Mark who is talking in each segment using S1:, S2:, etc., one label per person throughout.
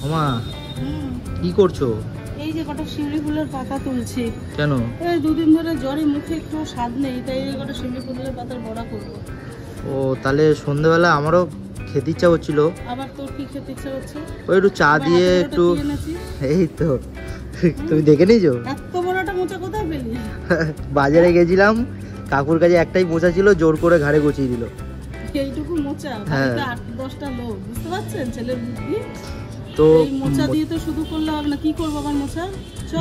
S1: ওমা, কি করছো?
S2: এই যে কটা শিউলি ফুলের পাতা তুলছি।
S1: কেন?
S2: এই দুদিন ধরে জ্বরে, মুখে একটু স্বাদ নেই, তাই এই কটা শিউলি ফুলের পাতার বড়া করবো।
S1: ও, তাহলে সন্ধ্যেবেলা আমারও খেতে ইচ্ছা হচ্ছিল।
S2: আবার তোর কি খেতে ইচ্ছা হচ্ছে?
S1: ওই একটু চা দিয়ে একটু। এই তো, তুমি দেখে নিয়েছো?
S2: এত বড়টা মোচা কোথায় পেলি?
S1: বাজারে গেছিলাম, কাকুর কাছে একটাই মোচা ছিল, জোর করে ঘাড়ে গুছিয়ে দিল।
S2: এইটুকু মোচা,
S1: হ্যাঁ।
S2: 8-10টা লোক, বুঝতে পারছেন ছেলের বুদ্ধি।
S1: তো
S2: এই মোচা দিয়ে তো শুধু করলে হবে না, কি করবো আবার মোচা?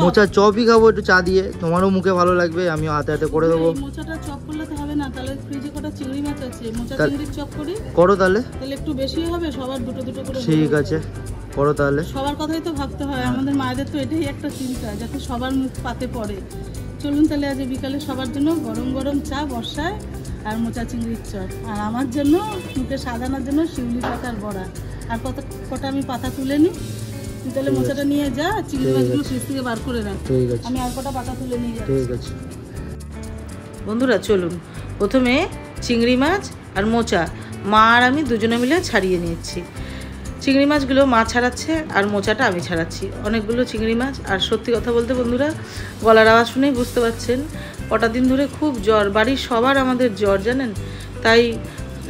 S1: মোচা চপই খাবো একটু চা দিয়ে, তোমারও মুখে ভালো লাগবে, আমিও হাতে হাতে করে দেবো।
S2: মোচাটা চপ করলে তো হবে না, তাহলে ফ্রিজে কটা চিংড়ি মাছ আছে, মোচা চিংড়ির চপ করি।
S1: করো তাহলে
S2: একটু বেশি হবে, সবার দুটো দুটো করে।
S1: ঠিক আছে, করো তাহলে।
S2: সবার কথাই তো ভাবতে হয়, আমাদের মায়েদের তো এটাই একটা চিন্তা, যাতে সবার মুখ পাতে পড়ে। চলুন তাহলে আজ বিকালে সবার জন্য গরম গরম চা বর্ষায় আর মোচা চিংড়ির চপ, আর আমার জন্য মুখে সাজানোর জন্য শিউলি পাতার বড়া। আর কটা আমি পাতা তুলে নিই, তাহলে মোচাটা নিয়ে যা, চিংড়ি মাছগুলো ফ্রিজ থেকে বার করে রাখ।
S1: ঠিক আছে,
S2: আমি আর কটা পাতা তুলে নিয়ে যাচ্ছি।
S1: ঠিক আছে।
S2: বন্ধুরা চলুন, প্রথমে চিংড়ি মাছ আর মোচা মা আর আমি দুজনে মিলে ছাড়িয়ে নিচ্ছি। চিংড়ি মাছগুলো মা ছাড়াচ্ছে আর মোচাটা আমি ছাড়াচ্ছি। অনেকগুলো চিংড়ি মাছ, আর সত্যি কথা বলতে বন্ধুরা, গলার আওয়াজ শুনেই বুঝতে পারছেন কটা দিন ধরে খুব জ্বর, বাড়ির সবার আমাদের জ্বর জানেন। তাই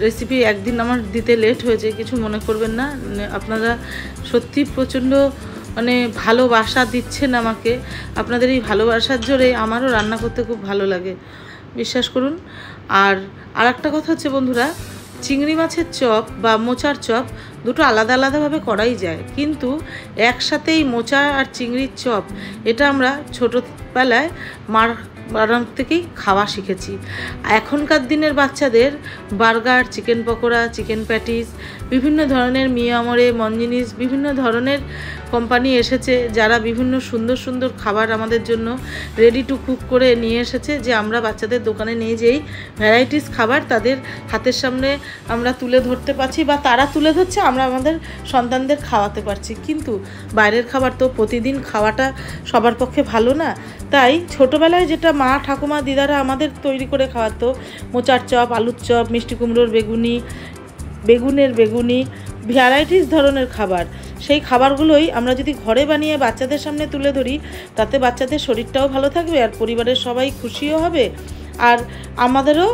S2: রেসিপি একদিন আমার দিতে লেট হয়েছে, কিছু মনে করবেন না। আপনারা সত্যি প্রচণ্ড ভালোবাসা দিচ্ছেন আমাকে, আপনাদের এই ভালোবাসার জোরে আমারও রান্না করতে খুব ভালো লাগে, বিশ্বাস করুন। আর একটা কথা হচ্ছে বন্ধুরা, চিংড়ি মাছের চপ বা মোচার চপ দুটো আলাদা আলাদাভাবে করাই যায়, কিন্তু একসাথেই মোচা আর চিংড়ির চপ এটা আমরা ছোটোবেলায় মার বানানোর থেকেই খাওয়া শিখেছি। এখনকার দিনের বাচ্চাদের burger, chicken pakora, chicken patties, বিভিন্ন ধরনের মিয়ামরে, মঞ্জিনিস, বিভিন্ন ধরনের কোম্পানি এসেছে, যারা বিভিন্ন সুন্দর সুন্দর খাবার আমাদের জন্য রেডি টু কুক করে নিয়ে এসেছে, যে আমরা বাচ্চাদের দোকানে নিয়ে যেই ভ্যারাইটিস খাবার তাদের হাতের সামনে আমরা তুলে ধরতে পারছি, বা তারা তুলে ধরছে, আমরা আমাদের সন্তানদের খাওয়াতে পারছি। কিন্তু বাইরের খাবার তো প্রতিদিন খাওয়াটা সবার পক্ষে ভালো না। তাই ছোটোবেলায় যেটা মা, ঠাকুমা, দিদারা আমাদের তৈরি করে খাওয়াতো, মোচার চপ, আলুর চপ, মিষ্টি কুমড়োর বেগুনি, বেগুনের বেগুনি, ভ্যারাইটিস ধরনের খাবার, সেই খাবারগুলোই আমরা যদি ঘরে বানিয়ে বাচ্চাদের সামনে তুলে ধরি, তাতে বাচ্চাদের শরীরটাও ভালো থাকবে, আর পরিবারের সবাই খুশিও হবে, আর আমাদেরও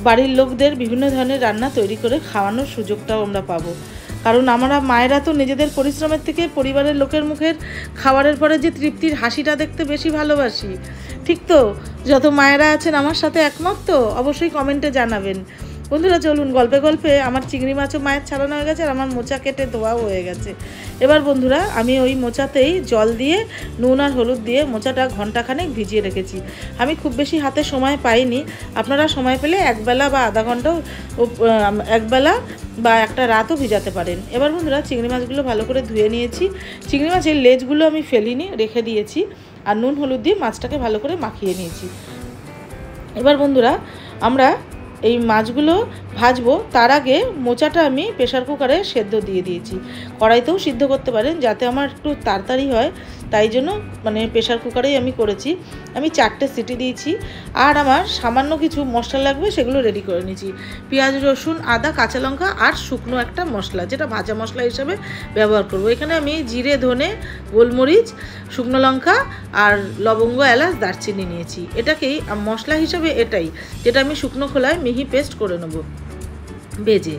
S2: বাড়ির লোকদের বিভিন্ন ধরনের রান্না তৈরি করে খাওয়ানোর সুযোগটাও আমরা পাবো। কারণ আমরা মায়েরা তো নিজেদের পরিশ্রমের থেকে পরিবারের লোকের মুখের খাবারের পরে যে তৃপ্তির হাসিটা দেখতে বেশি ভালোবাসি, ঠিক তো? যত মায়েরা আছেন আমার সাথে একমত তো অবশ্যই কমেন্টে জানাবেন। বন্ধুরা চলুন, গল্পে গল্পে আমার চিংড়ি মাছও মায়ের ছাড়ানো হয়ে গেছে, আর আমার মোচা কেটে ধোয়াও হয়ে গেছে। এবার বন্ধুরা আমি ওই মোচাতেই জল দিয়ে নুন আর হলুদ দিয়ে মোচাটা ঘন্টাখানেক ভিজিয়ে রেখেছি। আমি খুব বেশি হাতে সময় পাইনি, আপনারা সময় পেলে একবেলা বা আধা ঘন্টাও, একবেলা বা একটা রাতও ভিজাতে পারেন। এবার বন্ধুরা চিংড়ি মাছগুলো ভালো করে ধুয়ে নিয়েছি, চিংড়ি মাছের লেজগুলো আমি ফেলিনি, রেখে দিয়েছি, আর নুন হলুদ দিয়ে মাছটাকে ভালো করে মাখিয়ে নিয়েছি। এবার বন্ধুরা আমরা এই মাছগুলো ভাজবো, তার আগে মোচাটা আমি প্রেশার কুকারে সেদ্ধ দিয়ে দিয়েছি। কড়াইতেও সিদ্ধ করতে পারেন, যাতে আমার একটু তাড়াতাড়ি হয়, তাই জন্য প্রেশার কুকারেই আমি করেছি। আমি 4টে সিটি দিয়েছি, আর আমার সামান্য কিছু মশলা লাগবে, সেগুলো রেডি করে নিয়েছি। পেঁয়াজ, রসুন, আদা, কাঁচা লঙ্কা আর শুকনো একটা মশলা, যেটা ভাজা মশলা হিসাবে ব্যবহার করব। এখানে আমি জিরে, ধনে, গোলমরিচ, শুকনো লঙ্কা আর লবঙ্গ, এলাচ, দারচিনি নিয়েছি। এটাকেই মশলা হিসাবে এটাই, যেটা আমি শুকনো খোলায় মিহি পেস্ট করে নেব ভেজে।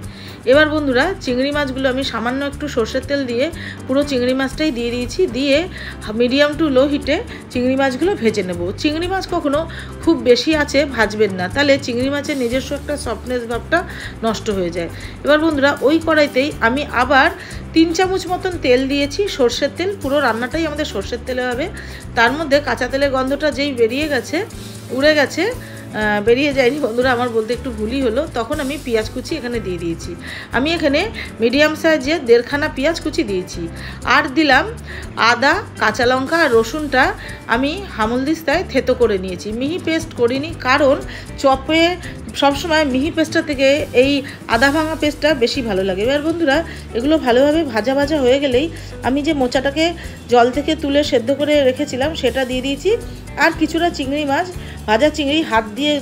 S2: এবার বন্ধুরা চিংড়ি মাছগুলো আমি সামান্য একটু সর্ষের তেল দিয়ে পুরো চিংড়ি মাছটাই দিয়ে দিয়েছি, দিয়ে মিডিয়াম টু লো হিটে চিংড়ি মাছগুলো ভেজে নেব। চিংড়ি মাছ কখনো খুব বেশি আছে ভাজবেন না, তাহলে চিংড়ি মাছের নিজস্ব একটা সফটনেস ভাবটা নষ্ট হয়ে যায়। এবার বন্ধুরা ওই কড়াইতেই আমি আবার 3 চামচ মতন তেল দিয়েছি, সর্ষের তেল, পুরো রান্নাটাই আমাদের সর্ষের তেলে হবে। তার মধ্যে কাঁচা তেলের গন্ধটা যেই বেরিয়ে গেছে, উড়ে গেছে, বেরিয়ে যায়নি বন্ধুরা, আমার বলতে একটু ভুলই হলো, তখন আমি পেঁয়াজ কুচি এখানে দিয়ে দিয়েছি। আমি এখানে মিডিয়াম সাইজে 1.5খানা পেঁয়াজ কুচি দিয়েছি, আর দিলাম আদা, কাঁচা লঙ্কা আর রসুনটা আমি হামলদিস্তায় থেতো করে নিয়েছি, মিহি পেস্ট করিনি, কারণ চপে সবসময় মিহি পেস্টটা থেকে এই আদা ভাঙা পেস্টটা বেশি ভালো লাগে। এবার বন্ধুরা এগুলো ভালোভাবে ভাজা ভাজা হয়ে গেলেই আমি যে মোচাটাকে জল থেকে তুলে সেদ্ধ করে রেখেছিলাম সেটা দিয়ে দিয়েছি, আর কিছুটা চিংড়ি মাছ, ভাজা চিংড়ি হাত দিয়ে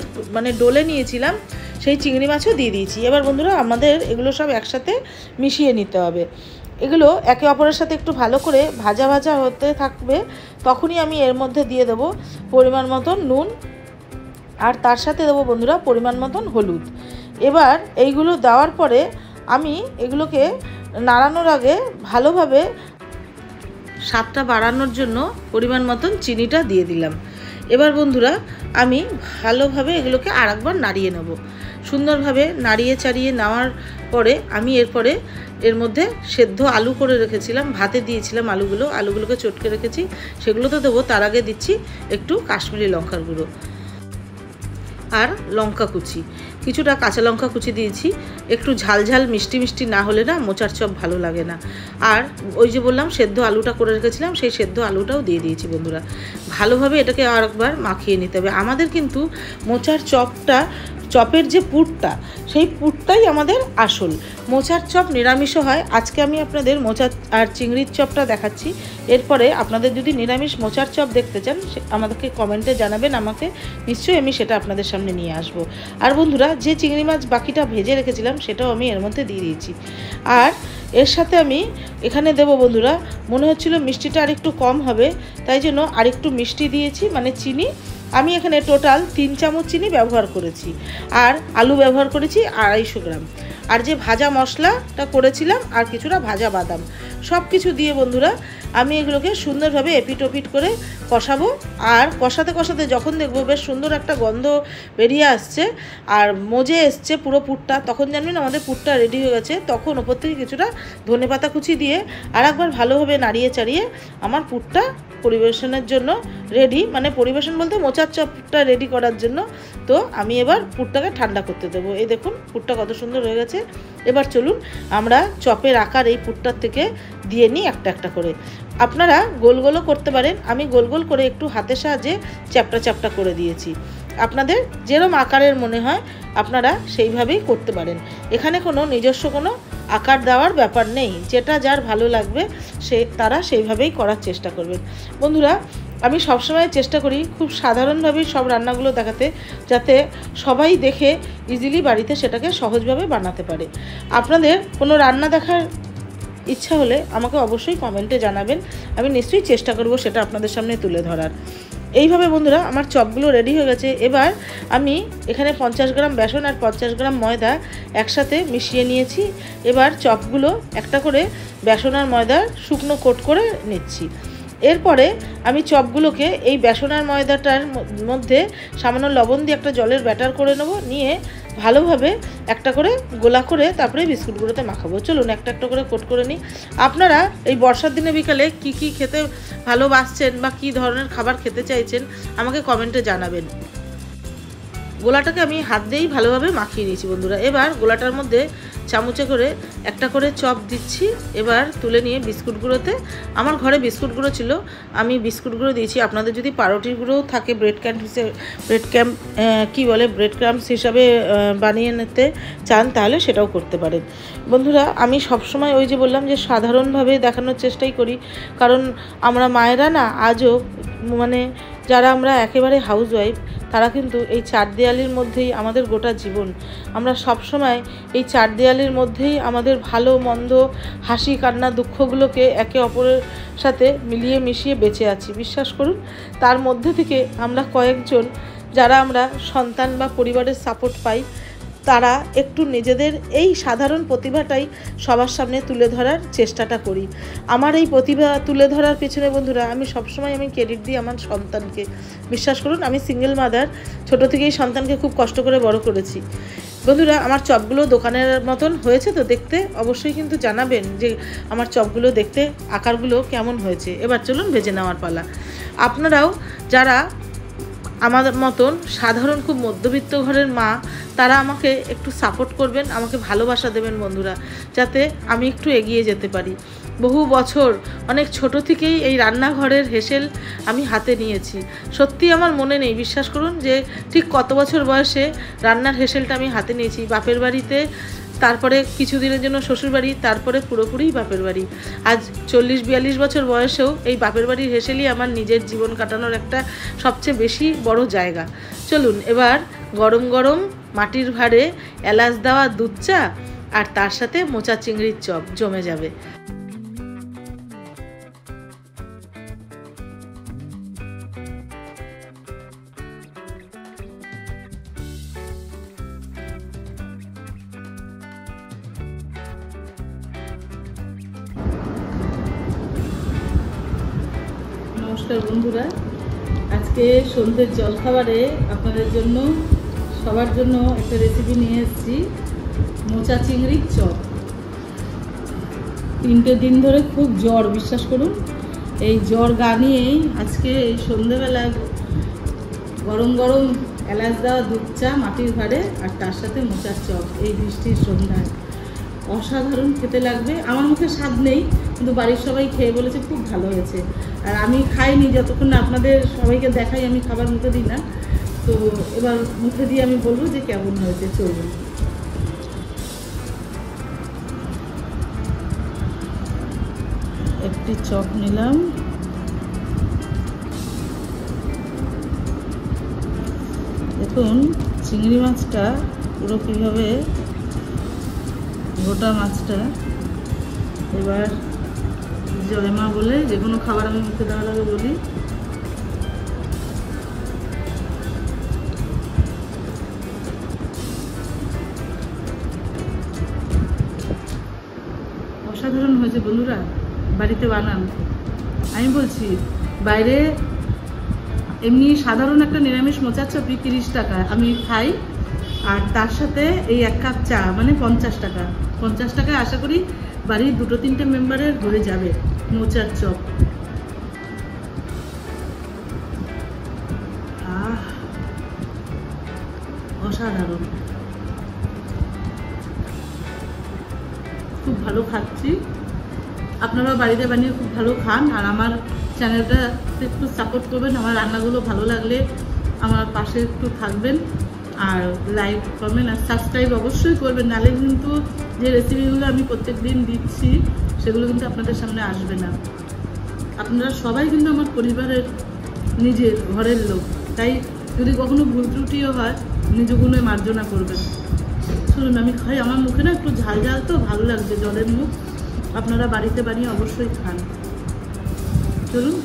S2: ডলে নিয়েছিলাম, সেই চিংড়ি মাছও দিয়ে দিয়েছি। এবার বন্ধুরা আমাদের এগুলো সব একসাথে মিশিয়ে নিতে হবে। এগুলো একে অপরের সাথে একটু ভালো করে ভাজা ভাজা হতে থাকবে, তখনই আমি এর মধ্যে দিয়ে দেবো পরিমাণ মতন নুন, আর তার সাথে দেবো বন্ধুরা পরিমাণ মতন হলুদ। এবার এইগুলো দেওয়ার পরে আমি এগুলোকে নাড়ানোর আগে ভালোভাবে স্বাদটা বাড়ানোর জন্য পরিমাণ মতন চিনিটা দিয়ে দিলাম। এবার বন্ধুরা আমি ভালোভাবে এগুলোকে আরেকবার নাড়িয়ে নেব। সুন্দরভাবে নাড়িয়ে চাড়িয়ে নেওয়ার পরে আমি এরপরে এর মধ্যে সেদ্ধ আলু করে রেখেছিলাম, ভাতে দিয়েছিলাম আলুগুলোকে চটকে রেখেছি, সেগুলো তো দেবো। তার আগে দিচ্ছি একটু কাশ্মীরি লঙ্কার গুঁড়ো আর লঙ্কা কুচি, কিছুটা কাঁচা লঙ্কা কুচি দিয়েছি। একটু ঝাল ঝাল মিষ্টি মিষ্টি না হলে না মোচার চপ ভালো লাগে না। আর ওই যে বললাম সেদ্ধ আলুটা করে রেখেছিলাম, সেই সেদ্ধ আলুটাও দিয়ে দিয়েছি বন্ধুরা। ভালোভাবে এটাকে আরেকবার মাখিয়ে নিতে হবে। আমাদের কিন্তু মোচার চপের যে পুরটা, সেই পুরটাই আমাদের আসল। মোচার চপ নিরামিষও হয়। আজকে আমি আপনাদের মোচা আর চিংড়ির চপটা দেখাচ্ছি। এরপরে আপনাদের যদি নিরামিষ মোচার চপ দেখতে চান আমাদেরকে কমেন্টে জানাবেন, আমাকে নিশ্চয়ই আমি সেটা আপনাদের সামনে নিয়ে আসব। আর বন্ধুরা যে চিংড়ি মাছ বাকিটা ভেজে রেখেছিলাম সেটাও আমি এর মধ্যে দিয়ে দিয়েছি। আর এর সাথে আমি এখানে দেবো বন্ধুরা, মনে হচ্ছিল মিষ্টিটা আরেকটু কম হবে, তাই জন্য আরেকটু মিষ্টি দিয়েছি, মানে চিনি। আমি এখানে টোটাল 3 চামচ চিনি ব্যবহার করেছি, আর আলু ব্যবহার করেছি 250 গ্রাম, আর যে ভাজা মশলাটা করেছিলাম আর কিছুটা ভাজা বাদাম, সব কিছু দিয়ে বন্ধুরা আমি এগুলোকে সুন্দরভাবে এপিট ওপিট করে কষাবো। আর কষাতে কষাতে যখন দেখবো বেশ সুন্দর একটা গন্ধ বেরিয়ে আসছে আর মজে এসছে পুরো পুরটা, তখন জানবেন আমাদের পুরটা রেডি হয়ে গেছে। তখন ওপর থেকে কিছুটা ধনেপাতা কুচি দিয়ে আর একবার ভালোভাবে নাড়িয়ে চাড়িয়ে আমার পুরটা পরিবেশনের জন্য রেডি, মানে পরিবেশন বলতে মোচার চপটা রেডি করার জন্য। তো আমি এবার পুরটাকে ঠান্ডা করতে দেবো। এই দেখুন পুরটা কত সুন্দর হয়ে গেছে। এবার চলুন আমরা চপের আকার এই পুরটার থেকে দিয়ে নিই একটা একটা করে। আপনারা গোল গোলও করতে পারেন, আমি গোল গোল করে একটু হাতের সাহায্যে চ্যাপটা চ্যাপটা করে দিয়েছি। আপনাদের যেরকম আকারের মনে হয় আপনারা সেইভাবেই করতে পারেন। এখানে কোনো নিজস্ব কোনো আকার দেওয়ার ব্যাপার নেই, যেটা যার ভালো লাগবে তারা সেইভাবেই করার চেষ্টা করবেন। বন্ধুরা আমি সবসময় চেষ্টা করি খুব সাধারণভাবেই সব রান্নাগুলো দেখাতে, যাতে সবাই দেখে ইজিলি বাড়িতে সেটাকে সহজভাবে বানাতে পারে। আপনাদের কোনো রান্না দেখার ইচ্ছা হলে আমাকে অবশ্যই কমেন্টে জানাবেন, আমি নিশ্চয়ই চেষ্টা করব সেটা আপনাদের সামনে তুলে ধরার। এইভাবে বন্ধুরা আমার চপগুলো রেডি হয়ে গেছে। এবার আমি এখানে 50 গ্রাম বেসন আর 50 গ্রাম ময়দা একসাথে মিশিয়ে নিয়েছি। এবার চপগুলো একটা করে বেসন আর ময়দার শুকনো কোট করে নিচ্ছি। এরপরে আমি চপগুলোকে এই বেসন আর ময়দাটার মধ্যে সামান্য লবণ দিয়ে একটা জলের ব্যাটার করে নেব, নিয়ে ভালোভাবে একটা করে গোলা করে তারপরে বিস্কুটগুলোতে মাখাবো। চলুন একটা একটা করে কোট করে নিই। আপনারা এই বর্ষার দিনে বিকালে কি কি খেতে ভালোবাসছেন বা কী ধরনের খাবার খেতে চাইছেন আমাকে কমেন্টে জানাবেন। গোলাটাকে আমি হাত দিয়েই ভালোভাবে মাখিয়ে নিয়েছি বন্ধুরা। এবার গোলাটার মধ্যে চামচে করে একটা করে চপ দিচ্ছি। এবার তুলে নিয়ে বিস্কুট গুঁড়োতে, আমার ঘরে বিস্কুট গুঁড়ো ছিল আমি বিস্কুট গুঁড়ো দিয়েছি। আপনাদের যদি পাউরুটির গুঁড়োও থাকে ব্রেড ক্রাম্পস হিসাবে বানিয়ে নিতে চান তাহলে সেটাও করতে পারেন। বন্ধুরা আমি সবসময় ওই যে বললাম যে সাধারণভাবে দেখানোর চেষ্টাই করি, কারণ আমরা মায়েরা না আজও মানে যারা আমরা একেবারে হাউসওয়াইফ তারা কিন্তু এই 4 দেয়ালের মধ্যেই আমাদের গোটা জীবন। আমরা সব সময় এই 4 দেয়ালের মধ্যেই আমাদের ভালো মন্দ হাসি কান্না দুঃখগুলোকে একে অপরের সাথে মিলিয়ে মিশিয়ে বেঁচে আছি। বিশ্বাস করুন তার মধ্যে থেকে আমরা কয়েকজন যারা আমরা সন্তান বা পরিবারের সাপোর্ট পাই, তারা একটু নিজেদের এই সাধারণ প্রতিভাটাই সবার সামনে তুলে ধরার চেষ্টাটা করি। আমার এই প্রতিভা তুলে ধরার পেছনে বন্ধুরা আমি সবসময় ক্রেডিট দিই আমার সন্তানকে। বিশ্বাস করুন আমি সিঙ্গেল মাদার, ছোটো থেকেই সন্তানকে খুব কষ্ট করে বড় করেছি। বন্ধুরা আমার চপগুলো দোকানের মতন হয়েছে তো দেখতে, অবশ্যই কিন্তু জানাবেন যে আমার চপগুলো দেখতে আকারগুলো কেমন হয়েছে। এবার চলুন ভেজে নেওয়ার পালা। আপনারাও যারা আমাদের মতন সাধারণ খুব মধ্যবিত্ত ঘরের মা, তারা আমাকে একটু সাপোর্ট করবেন, আমাকে ভালোবাসা দেবেন বন্ধুরা, যাতে আমি একটু এগিয়ে যেতে পারি। বহু বছর অনেক ছোট থেকেই এই রান্নাঘরের হেসেল আমি হাতে নিয়েছি। সত্যি আমার মনে নেই, বিশ্বাস করুন যে ঠিক কত বছর বয়সে রান্নার হেসেলটা আমি হাতে নিয়েছি। বাপের বাড়িতে, তারপরে কিছুদিনের জন্য শ্বশুরবাড়ি, তারপরে পুরোপুরি বাপের বাড়ি। আজ 40-42 বছর বয়সেও এই বাপের বাড়ির হেসেলই আমার নিজের জীবন কাটানোর একটা সবচেয়ে বেশি বড় জায়গা। চলুন এবার গরম গরম মাটির ভাঁড়ে এলাচ দেওয়া দুধ চা আর তার সাথে মোচা চিংড়ির চপ জমে যাবে। নমস্কার বন্ধুরা, আজকে সন্ধ্যের জলখাবারে আপনাদের জন্য সবার জন্য একটা রেসিপি নিয়ে এসেছি, মোচা চিংড়ির চপ। 3টে দিন ধরে খুব জ্বর, বিশ্বাস করুন। এই জ্বর গা নিয়েই আজকে এই সন্ধ্যেবেলায় গরম গরম এলাচ দেওয়া দুধ চা মাটির ভাড়ে, আর তার সাথে মোচার চপ এই বৃষ্টির সন্ধ্যায় অসাধারণ খেতে লাগবে। আমার মুখে স্বাদ নেই, কিন্তু বাড়ির সবাই খেয়ে বলেছে খুব ভালো হয়েছে। আর আমি খাইনি, যতক্ষণ না আপনাদের সবাইকে দেখাই আমি খাবার মুখে দিই না। তো এবার মুখে দিয়ে আমি বলবো যে কেমন হয়েছে। চলুন। একটি চপ নিলাম, দেখুন চিংড়ি মাছটা পুরো কীভাবে গোটা মাছটা। এবার জয় মা বলে যে কোনো খাবার আমি মুখে দেওয়ার আগে বলি। অসাধারণ হয়েছে বন্ধুরা, বাড়িতে বানান। আমি বলছি, বাইরে এমনি সাধারণ একটা নিরামিষ মোচার চপই 30 টাকা আমি খাই, আর তার সাথে এই 1 কাপ চা মানে 50 টাকা। 50 টাকায় আশা করি বাড়ির 2-3টে মেম্বারের হয়ে যাবে মোচার চপ। অসাধারণ, খুব ভালো খাচ্ছি। আপনারা বাড়িতে বানিয়ে খুব ভালো খান, আর আমার চ্যানেলটা একটু সাপোর্ট করবেন। আমার রান্নাগুলো ভালো লাগলে আমার পাশে একটু থাকবেন, আর লাইক কমেন্ট আর সাবস্ক্রাইব অবশ্যই করবেন, নাহলে কিন্তু যে রেসিপিগুলো আমি প্রত্যেক দিন দিচ্ছি সেগুলো কিন্তু আপনাদের সামনে আসবে না। আপনারা সবাই কিন্তু আমার পরিবারের নিজের ঘরের লোক, তাই যদি কখনো ভুল ত্রুটিও হয় নিজগুলোই মার্জনা করবেন। শুনুন আমি খাই, আমার মুখে না একটু ঝাল ঝাল তো ভালো লাগবে, জলের মুখ। আপনারা বাড়িতে বানিয়ে অবশ্যই খান। চলুন।